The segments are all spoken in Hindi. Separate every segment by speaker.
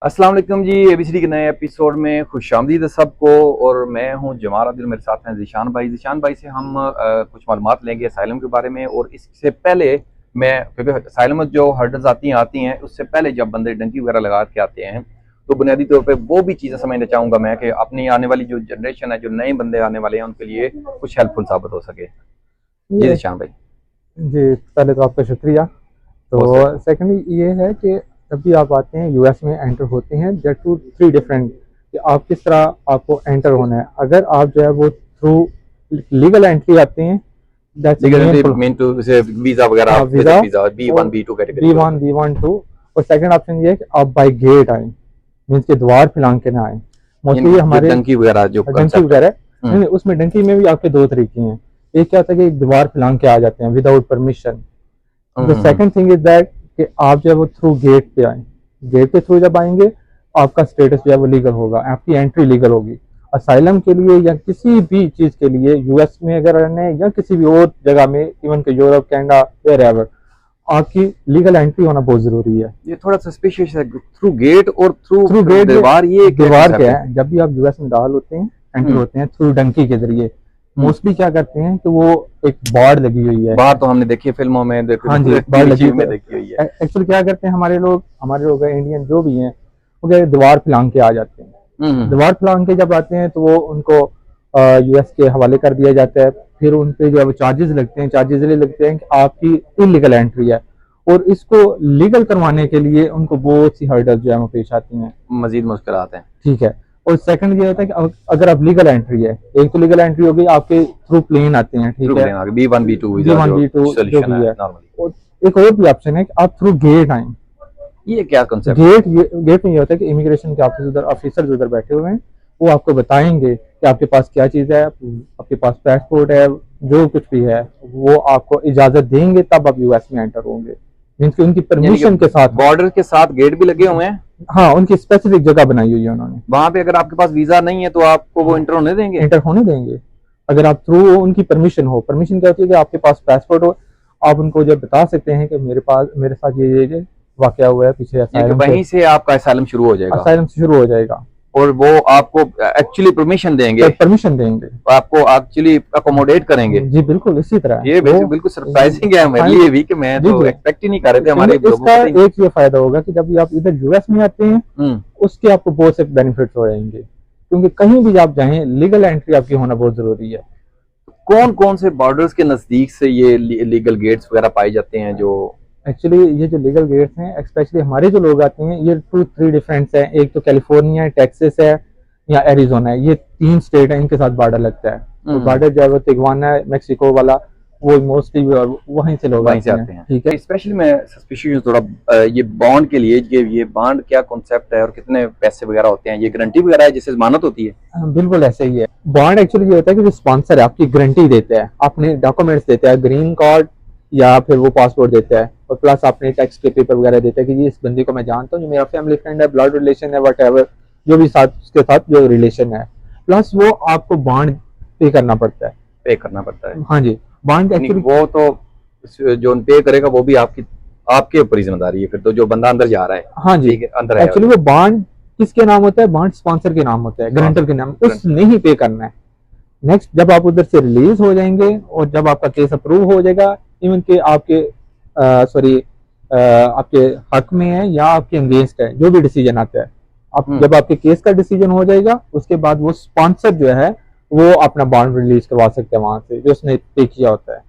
Speaker 1: अस्सलाम वालेकुम जी। एबीसीडी के नए एपिसोड में खुशामदीद है सबको। और मैं हूं जमाल आदिल, मेरे साथ हैं ज़ीशान भाई। ज़ीशान भाई से हम कुछ मालूमात लेंगे असाइलम के बारे में। और इससे पहले मैं, क्योंकि असाइलम में जो हर्डल्स आती हैं उससे पहले जब बंदे डंकी वगैरह लगा के आते हैं तो बुनियादी तौर पे वो भी चीज़ें समझना चाहूँगा मैं कि अपनी आने वाली जो जनरेशन है, जो नए बंदे आने वाले हैं, उनके लिए कुछ हेल्पफुल साबित हो सके। जी
Speaker 2: ये
Speaker 1: ज़ीशान भाई।
Speaker 2: जी, पहले तो आपका शुक्रिया।
Speaker 1: बहुत
Speaker 2: तो सेकंडली ये है कि जब भी आप आते हैं यूएस में एंटर होते हैं, देयर टू थ्री डिफरेंट कि आप किस तरह आपको एंटर होना है। अगर आप जो है वो थ्रू लीगल एंट्री आते हैं, दैट्स
Speaker 1: मीन टू से वीज़ा वगैरह,
Speaker 2: visa
Speaker 1: visa B1 B2 category
Speaker 2: B1 B1 2। और सेकंड ऑप्शन ये है कि आप बाई गेट आए, मीन्स के द्वार फिलांग के ना आए। मोस्टली हमारे
Speaker 1: डंकी वगैरह जो
Speaker 2: डंकी वगैरह नहीं, उसमें डंकी में भी आपके दो तरीके हैं। एक क्या होता है कि दीवार फिलांग के आ जाते हैं without permission. The second thing is that कि आप जो है वो थ्रू गेट पे आए, गेट के थ्रू जब आएंगे आपका स्टेटस जो है वो लीगल होगा, आपकी एंट्री लीगल होगी। असाइलम के लिए या किसी भी चीज़ के लिए यूएस में अगर रहने या किसी भी और जगह में, इवन के यूरोप कनाडा वेयर, आपकी लीगल एंट्री होना बहुत जरूरी है।
Speaker 1: ये थोड़ा सस्पिशियस है, थ्रू गेट और
Speaker 2: थ्रू गेट
Speaker 1: दीवार। ये
Speaker 2: दीवार क्या है, जब भी आप यूएस में दाखिल होते हैं, एंटर होते हैं थ्रू डंकी के जरिए, मोस्टली क्या करते हैं कि वो एक बाड़ लगी हुई है।
Speaker 1: बाहर तो हमने देखी है फिल्मों में,
Speaker 2: हाँ जी, बाड़ लगी
Speaker 1: में देखी हुई है।
Speaker 2: एक्चुअली क्या करते हैं हमारे लोग इंडियन जो भी हैं, वो क्या दीवार फिलांग के आ जाते हैं। दीवार फिलांग के जब आते हैं तो वो उनको यूएस के हवाले कर दिया जाता है। फिर उन पे जो है वो चार्जेस लगते हैं। चार्जेस ये लगते हैं कि आपकी इलीगल एंट्री है, और इसको लीगल करवाने के लिए उनको बहुत सी हर्डल जो है वो पेश आती हैं,
Speaker 1: मजीद मुश्किलात हैं।
Speaker 2: ठीक है। और सेकंड ये होता है कि अगर आप लीगल एंट्री है, एक तो लीगल एंट्री होगी आपके थ्रू प्लेन आते हैं, ठीक है,
Speaker 1: B1 B2
Speaker 2: B1 B2 जो भी है। और एक और भी ऑप्शन है कि आप थ्रू गेट आए।
Speaker 1: ये क्या कंसेप्ट?
Speaker 2: गेट में ये होता है कि इमिग्रेशन के ऑफिसर उधर बैठे हुए हैं, वो आपको बताएंगे कि आपके पास क्या चीज़ है, आपके पास पासपोर्ट है, जो कुछ भी है वो आपको इजाजत देंगे, तब आप यूएस में एंटर होंगे। मीन्स की उनकी परमिशन के साथ।
Speaker 1: बॉर्डर के साथ गेट भी लगे हुए हैं।
Speaker 2: हाँ, उनकी स्पेसिफिक जगह बनाई हुई है उन्होंने।
Speaker 1: वहां पे अगर आपके पास वीजा नहीं है तो आपको वो इंटर होने देंगे?
Speaker 2: इंटर होने देंगे अगर आप थ्रू उनकी परमिशन हो। परमिशन क्या होती है कि आपके पास पासपोर्ट हो, आप उनको जब बता सकते हैं कि मेरे साथ ये वाकया हुआ है पीछे,
Speaker 1: वहीं से आपका असाइलम शुरू हो जाएगा।
Speaker 2: असाइलम से शुरू हो जाएगा,
Speaker 1: और वो आपको एक्चुअली परमिशन देंगे, आपको एक्चुअली अकोमोडेट करेंगे।
Speaker 2: जी बिल्कुल इसी तरह।
Speaker 1: ये बिल्कुल सरप्राइजिंग है मेरे लिए भी कि मैं तो एक्सपेक्ट ही नहीं कर रहे थे हमारे लोगों
Speaker 2: को। इसका एक ये फायदा होगा कि जब भी आप इधर यूएस में आते हैं उसके आपको बहुत से बेनिफिट्स हो जाएंगे, क्योंकि कहीं भी आप जाएं लीगल एंट्री आपकी होना बहुत जरूरी है।
Speaker 1: कौन कौन से बॉर्डर्स के नजदीक से ये लीगल गेट्स वगैरह पाए जाते हैं? जो
Speaker 2: एक्चुअली ये जो लीगल गेट्स हैं, स्पेशली हमारे जो लोग आते हैं, ये 2-3 डिफरेंस हैं। एक तो कैलिफोर्निया है, टेक्सास है या एरिजोना है, ये 3 स्टेट है, इनके साथ बॉर्डर लगता है। तो बॉर्डर जो है वो तिगवाना है, मेक्सिको वाला, वो मोस्टली वहीं से लोग आते हैं, ठीक है।
Speaker 1: स्पेशली मैं सस्पिशियस थोड़ा ये बॉन्ड के लिए, ये बॉन्ड क्या कॉन्सेप्ट है और कितने पैसे वगैरह होते हैं? ये गारंटी वगैरह है जिससे जमानत होती है?
Speaker 2: बिल्कुल ऐसे ही है। बॉन्ड एक्चुअली ये होता है कि जो स्पॉन्सर है आपकी गारंटी देता है, अपने डॉक्यूमेंट्स देता है, ग्रीन कार्ड या फिर वो पासपोर्ट देता है, और प्लस अपने टैक्स के पेपर वगैरह देता है कि ये इस बंदी को मैं जानता हूँ, मेरा फैमिली फ्रेंड है, ब्लड रिलेशन है, व्हाटएवर जो भी साथ उसके साथ जो रिलेशन है। प्लस वो आपको बॉन्ड पे करना पड़ता है। हाँ जी, बॉन्ड एक्चुअली
Speaker 1: वो तो जो पे करेगा वो भी आपके ऊपर ही जिम्मेदारी है फिर तो, जो बंदा अंदर जा रहा है।
Speaker 2: हाँ जी,
Speaker 1: अंदर
Speaker 2: एक्चुअली वो बॉन्ड किसके नाम होता है? बॉन्ड स्पॉन्सर के नाम होता है, गारंटर के नाम, उसने ही पे करना है। नेक्स्ट जब आप उधर से रिलीज हो जाएंगे और जब आपका केस अप्रूव हो जाएगा, इवन के आपके आपके हक में है या आपके अगेंस्ट है, जो भी डिसीजन आता है, जब आपके केस का डिसीजन हो जाएगा उसके बाद वो स्पॉन्सर जो है वो अपना बॉन्ड रिलीज करवा सकते हैं वहां से, जो उसने पे किया होता है,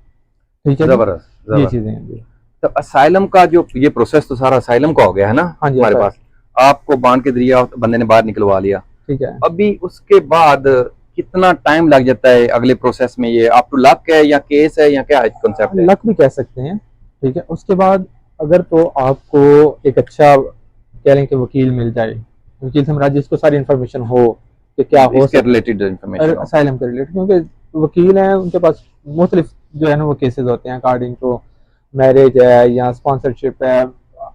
Speaker 2: ठीक है।
Speaker 1: जबरदस्त।
Speaker 2: ये चीजें हैं।
Speaker 1: तो असाइलम का जो ये प्रोसेस तो सारा असाइलम का हो गया है ना?
Speaker 2: हाँ जी,
Speaker 1: हमारे पास आपको बॉन्ड के जरिए बंदे ने बाहर निकलवा लिया,
Speaker 2: ठीक है।
Speaker 1: अभी उसके बाद कितना टाइम लग जाता है अगले प्रोसेस में? ये आप टू लक है या केस है या क्या कंसेप्ट है?
Speaker 2: लक भी कह सकते हैं, ठीक है। उसके बाद अगर तो आपको एक अच्छा कह लें कि वकील मिल जाए, वकील से जिसको सारी इन्फॉर्मेशन हो कि क्या हो
Speaker 1: इसके रिलेटेड इन्फॉर्मेशन
Speaker 2: असाइलम के रिलेटेड, क्योंकि वकील हैं उनके पास मुख्तलिफ जो है ना वो केसेस होते हैं, अकॉर्डिंग टू मैरिज है या स्पॉन्सरशिप है,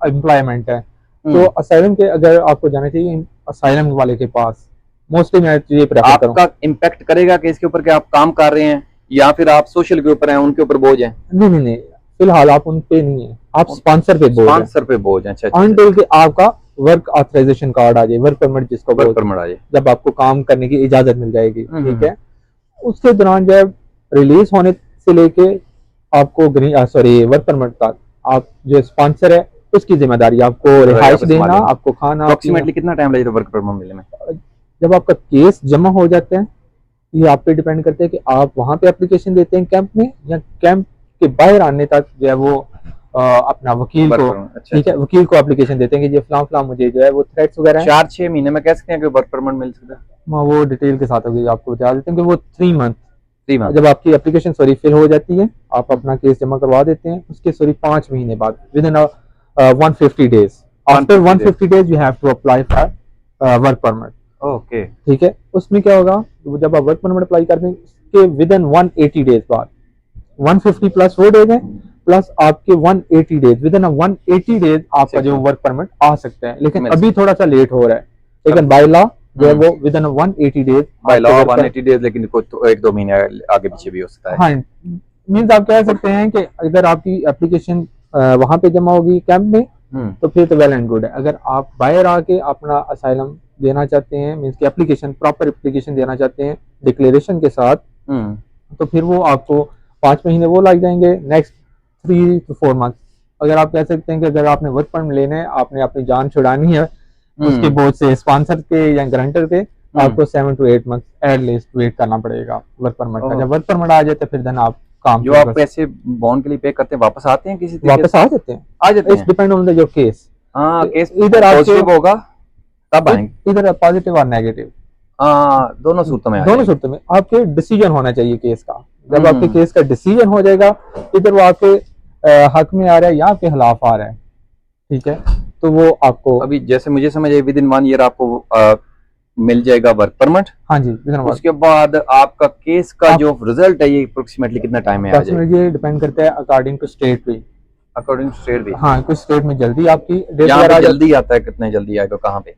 Speaker 2: एम्प्लॉयमेंट है। तो असाइलम के अगर आपको जाना चाहिए असाइलम वाले के पास, मोस्टली मैं ये प्रेफर करूंगा।
Speaker 1: आपका इम्पैक्ट करेगा कि इसके ऊपर कि आप काम कर रहे हैं या फिर आप सोशल के ऊपर हैं, उनके ऊपर बोझ है?
Speaker 2: नहीं, फिलहाल आप उन पे नहीं है, आप स्पॉन्सर पे बोझ हैं।
Speaker 1: अच्छा।
Speaker 2: अनटिल के आपका वर्क ऑथराइजेशन कार्ड आ जाए, वर्क परमिट जिसको
Speaker 1: वर्क
Speaker 2: बोलते हैं,
Speaker 1: परमिट आ जाए।
Speaker 2: जब आपको काम करने की इजाजत मिल जाएगी,
Speaker 1: हम्म,
Speaker 2: ठीक है। उसके दौरान जब रिलीज होने से लेके आपको वर्क परमिट का आप जो स्पॉन्सर है उसकी जिम्मेदारी, आपको रिहाइश
Speaker 1: वापस
Speaker 2: देना,
Speaker 1: संभालेंगे।
Speaker 2: आपको खाना पीना।
Speaker 1: अप्रोक्सीमेटली कितना टाइम लगेगा वर्क परमिट मिलने में?
Speaker 2: जब आपका केस जमा हो जाता है, ये आप पे डिपेंड करते हैं कि आप वहां पे एप्लीकेशन देते हैं कैंप में, या कैंप के बाहर आने तक जो है वो अपना वकील
Speaker 1: वर्क
Speaker 2: को,
Speaker 1: परमिट, अच्छा
Speaker 2: ठीक है,
Speaker 1: अच्छा।
Speaker 2: वकील को एप्लीकेशन देते हैं कि ये फलां फलां मुझे जो है वो थ्रेट्स वगैरह हैं।
Speaker 1: 4-6 महीने में कह सकते हैं कि वर्क परमिट मिल सकता है?
Speaker 2: वो डिटेल के साथ होगी, आपको बता देते हैं कि वो 3 मंथ,
Speaker 1: 3 मंथ।
Speaker 2: जब आपकी एप्लीकेशन फिल हो जाती है, आप अपना केस जमा करवा देते हैं, उसके 5 महीने बाद, within 150 days, after 150 days you have to apply for work permit.
Speaker 1: Okay.
Speaker 2: ठीक है, उसमें क्या होगा, जब आप वर्क परमिट अप्लाई करते हैं उसके विद इन 180 डेज बाद, 150 प्लस 4 डेज है, प्लस आपके 180 डेज, विद इन 180 डेज आपका जो वर्क परमिट आ सकता है। लेकिन अभी थोड़ा सा लेट हो रहा है, लेकिन बाय लॉ जो है वो with in 180 days,
Speaker 1: by law 180 days, लेकिन कोई तो 1-2 महीने आगे पीछे भी हो सकता है।
Speaker 2: हाँ, मीन्स आप कह सकते हैं कि अगर आपकी एप्लीकेशन वहां पे जमा होगी कैंप में, तो फिर तो वेल एंड गुड है। अगर आप बाहर आके अपना असाइलम देना चाहते हैं, मीन्स की एप्लीकेशन, प्रॉपर एप्लीकेशन देना चाहते हैं डिक्लेरेशन के साथ, तो फिर वो आपको 5 महीने वो लग जाएंगे, नेक्स्ट 3 to 4 मंथ। अगर आप कह सकते हैं कि अगर आपने वर्क परमिट लेना है, आपने अपनी जान छुड़ानी है उसके बोझ से, स्पॉन्सर के या गारंटर के, आपको 7 to 8 मंथ एटलीस्ट वेट करना पड़ेगा वर्क परमिट का। जब वर्क परमिट आ जाए तो फिर देन आप काम,
Speaker 1: जो आप पैसे बॉन्ड के लिए पे करते हैं वापस आते हैं किसी
Speaker 2: वापस आ जाते हैं, it's depend on the your case.
Speaker 1: Case
Speaker 2: इधर
Speaker 1: पॉजिटिव होगा तब आएंगे,
Speaker 2: इधर पॉजिटिव और नेगेटिव,
Speaker 1: दोनों सूरतों में
Speaker 2: दोनों सूरतों में आपके डिसीजन होना चाहिए केस का। जब आपके केस का डिसीजन हो जाएगा, इधर वो आपके हक में आ रहा है या आपके खिलाफ आ रहा है, ठीक है, तो वो आपको,
Speaker 1: अभी जैसे मुझे समझ आई विद इन 1 ईयर आपको मिल जाएगा वर्क परमिट।
Speaker 2: हाँ जी,
Speaker 1: उसके बाद आपका केस का जो रिजल्ट है ये अप्रोक्सीमेटली कितना टाइम में आ जाएगा?
Speaker 2: ये डिपेंड करता है अकॉर्डिंग टू स्टेट पे,
Speaker 1: अकॉर्डिंग टू स्टेट भी।
Speaker 2: हाँ, कुछ स्टेट में जल्दी आपकी डेट
Speaker 1: यहाँ पे जल्दी आता है, कितने जल्दी आएगा, कहाँ पे?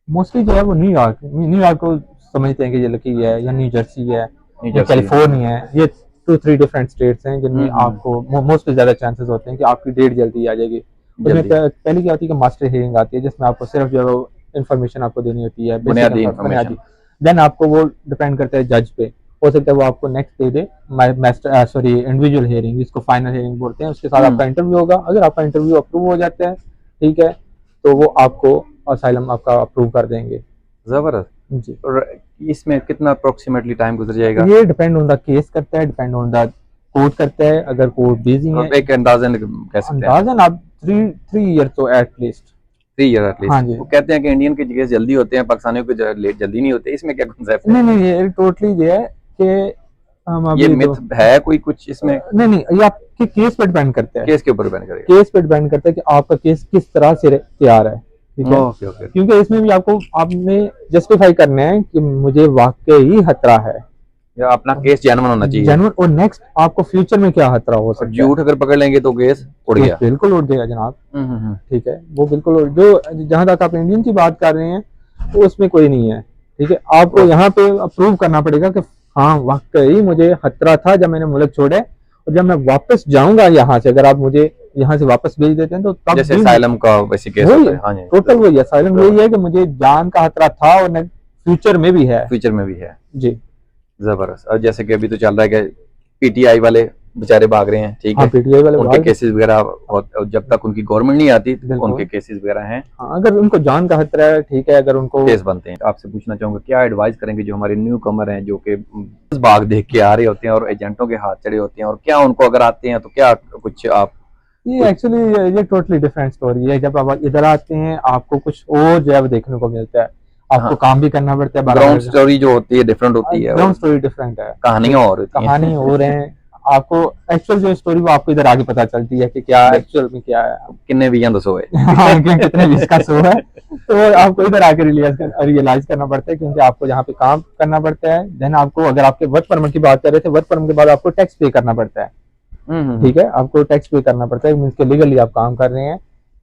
Speaker 2: मोस्टली जो है वो न्यूयॉर्क को समझते हैं कि ये लकी है, या न्यू जर्सी है, या कैलिफोर्निया है, ये 2-3 डिफरेंट स्टेट्स हैं जिनमें आपको मोस्टली ज्यादा चांसेस होते हैं कि आपकी डेट जल्दी आ जाएगी। उसमें पहले क्या होती है कि मास्टर हियरिंग आती है, जिसमें आपको सिर्फ जो इन्फॉर्मेशन आपको देनी होती है, बुनियादी। देन आपको वो डिपेंड करता है जज पे, हो सकता है वो आपको नेक्स्ट दे दे इंडिविजुअल हियरिंग, जिसको फाइनल हियरिंग बोलते हैं, उसके साथ आपका इंटरव्यू होगा। अगर आपका इंटरव्यू अप्रूव हो जाता है, ठीक है, तो वो आपको असाइलम आपका अप्रूव कर देंगे।
Speaker 1: जबरदस्त जी। और इसमें कितना अप्रोक्सीमेटली टाइम गुजर जाएगा?
Speaker 2: ये डिपेंड ऑन द केस करता है, डिपेंड ऑन द कोर्ट करता है। अगर कोर्ट बिजी है,
Speaker 1: एक अंदाजन कह सकते हैं,
Speaker 2: अंदाजन आप 3 ईयर तो एटलीस्ट,
Speaker 1: 3 ईयर एटलीस्ट।
Speaker 2: हाँ जी।
Speaker 1: वो कहते हैं कि इंडियन के केस जल्दी होते हैं, पाकिस्तानियों के लेट जल्दी नहीं होते, इसमें क्या कॉन्सेप्ट है?
Speaker 2: नहीं, ये टोटली ये है कि
Speaker 1: ये मिथ है कोई कुछ इसमें?
Speaker 2: नहीं, ये आपके केस पे डिपेंड करता है,
Speaker 1: केस के ऊपर डिपेंड करेगा,
Speaker 2: केस पे डिपेंड करता है कि आपका केस किस तरह से तैयार है, ठीक है।
Speaker 1: ओके।
Speaker 2: क्योंकि इसमें भी आपने जस्टिफाई करना है कि मुझे वाकई खतरा है, या
Speaker 1: अपना केस जेन्युइन होना चाहिए,
Speaker 2: जेन्युइन, और नेक्स्ट आपको फ्यूचर में क्या खतरा हो सकता है।
Speaker 1: झूठ अगर पकड़ लेंगे तो केस उड़ गया,
Speaker 2: बिल्कुल उड़ जाएगा जनाब, ठीक है, वो बिल्कुल जो जहां तक आप इंडियन की बात कर रहे हैं वो उसमें कोई नहीं है, ठीक है। आपको यहाँ पे अप्रूव करना पड़ेगा कि हाँ वाकई मुझे खतरा था जब मैंने मुल्क छोड़े, और जब मैं वापस जाऊंगा यहाँ से, अगर आप मुझे यहाँ से वापस भेज देते हैं तो तब
Speaker 1: जैसे असाइलम का वैसे केस होता है। हाँ जी,
Speaker 2: टोटल वही असाइलम यही है कि मुझे जान का खतरा था और फ्यूचर में भी है, जी।
Speaker 1: जबरदस्त। और जैसे कि अभी तो चल रहा है कि पीटीआई वाले बेचारे भाग रहे हैं, ठीक है,
Speaker 2: पीटीआई वाले
Speaker 1: उनके केसेस वगैरह, जब तक उनकी गवर्नमेंट नहीं आती उनके केसेस वगैरह हैं।
Speaker 2: अगर उनको जान का खतरा है, ठीक है, अगर उनको
Speaker 1: केस बनते हैं। आपसे पूछना चाहूंगा, क्या एडवाइस करेंगे जो हमारे न्यू कमर हैं, जो कि भाग देख के आ रहे होते हैं और एजेंटों के हाथ चढ़े होते हैं, और क्या उनको अगर आते हैं तो क्या कुछ आप?
Speaker 2: ये एक्चुअली ये टोटली डिफरेंट स्टोरी है। जब आप इधर आते हैं आपको कुछ और जो है देखने को मिलता है, आपको काम भी करना पड़ता है।
Speaker 1: ग्राउंड स्टोरी जो होती है डिफरेंट होती है,
Speaker 2: ग्राउंड स्टोरी डिफरेंट है,
Speaker 1: कहानियां और होती हैं,
Speaker 2: कहानी हो रहे हैं। आपको एक्चुअल जो स्टोरी वो आपको इधर आगे पता चलती है कि क्या एक्चुअल में क्या है,
Speaker 1: कितने भी दसो है
Speaker 2: कितने बीस का शो है, तो आपको इधर आके रियलाइज करना पड़ता है, क्योंकि आपको यहाँ पे काम करना पड़ता है। देन आपको, अगर आपके वर्क परमिट की बात कर रहे थे, वर्क परमिट के बाद आपको टैक्स पे करना पड़ता है, ठीक है, आपको टैक्स पे करना पड़ता है, मींस के लीगली आप काम कर रहे हैं,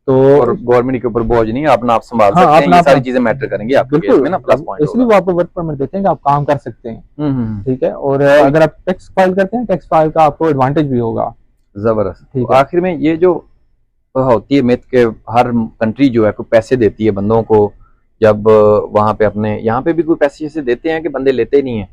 Speaker 2: तो
Speaker 1: और गवर्नमेंट के ऊपर बोझ नहीं है, अपना आप संभाल सकते हैं, ये सारी चीजें मैटर करेंगी आपके केस में ना, प्लस पॉइंट।
Speaker 2: इसलिए वो आपको वर्क परमिट देते हैं कि आप काम कर सकते हैं, ठीक है। और अगर आप टैक्स फाइल करते हैं, टैक्स फाइल का आपको एडवांटेज भी होगा।
Speaker 1: जबरदस्त। आखिर में ये जो होती है मिथ के हर कंट्री जो है कोई पैसे देती है बंदों को, जब वहां पे अपने यहाँ पे भी कोई पैसे ऐसे देते हैं कि बंदे लेते ही नहीं है?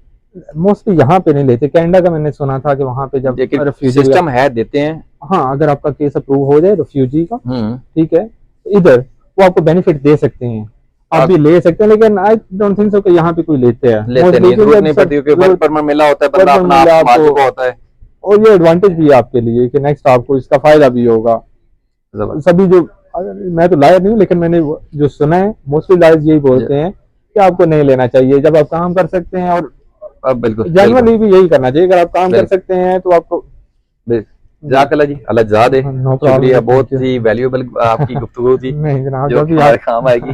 Speaker 2: मोस्टली यहाँ पे नहीं लेते, कनाडा का मैंने सुना था कि वहाँ पे जब
Speaker 1: लेकिन
Speaker 2: रिफ्यूजी,
Speaker 1: सिस्टम है, देते हैं।
Speaker 2: हाँ अगर आपका केस अप्रूव हो जाए रिफ्यूजी का,
Speaker 1: हम्म।
Speaker 2: ठीक है, तो इधर वो आपको बेनिफिट दे सकते हैं, आप भी ले सकते हैं, लेकिन आई डोंट थिंक सो कि यहाँ पे कोई लेते हैं,
Speaker 1: लेते नहीं, जरूरत नहीं पड़ती क्योंकि वर्क परमिट मिला होता है, बंदा अपना आप संभाल चुका होता है।
Speaker 2: और ये एडवांटेज भी है आपके लिए कि नेक्स्ट आपको इसका फायदा भी होगा। सभी जो, मैं तो लायर नहीं हूँ लेकिन मैंने जो सुना है मोस्टली लायर्स यही बोलते हैं कि आपको नहीं लेना चाहिए जब आप काम कर सकते हैं, और
Speaker 1: अब बिल्कुल
Speaker 2: जनरली भी यही करना चाहिए, अगर आप काम कर सकते हैं तो आपको।
Speaker 1: जज़ाकल्लाह जी, अल्लाह जज़ा दे।
Speaker 2: नो प्रॉब्लम,
Speaker 1: शुक्रिया, बहुत ही वैल्यूएबल आपकी गुफ्तगू थी
Speaker 2: नहीं जनाब,
Speaker 1: जो हमारे काम आएगी।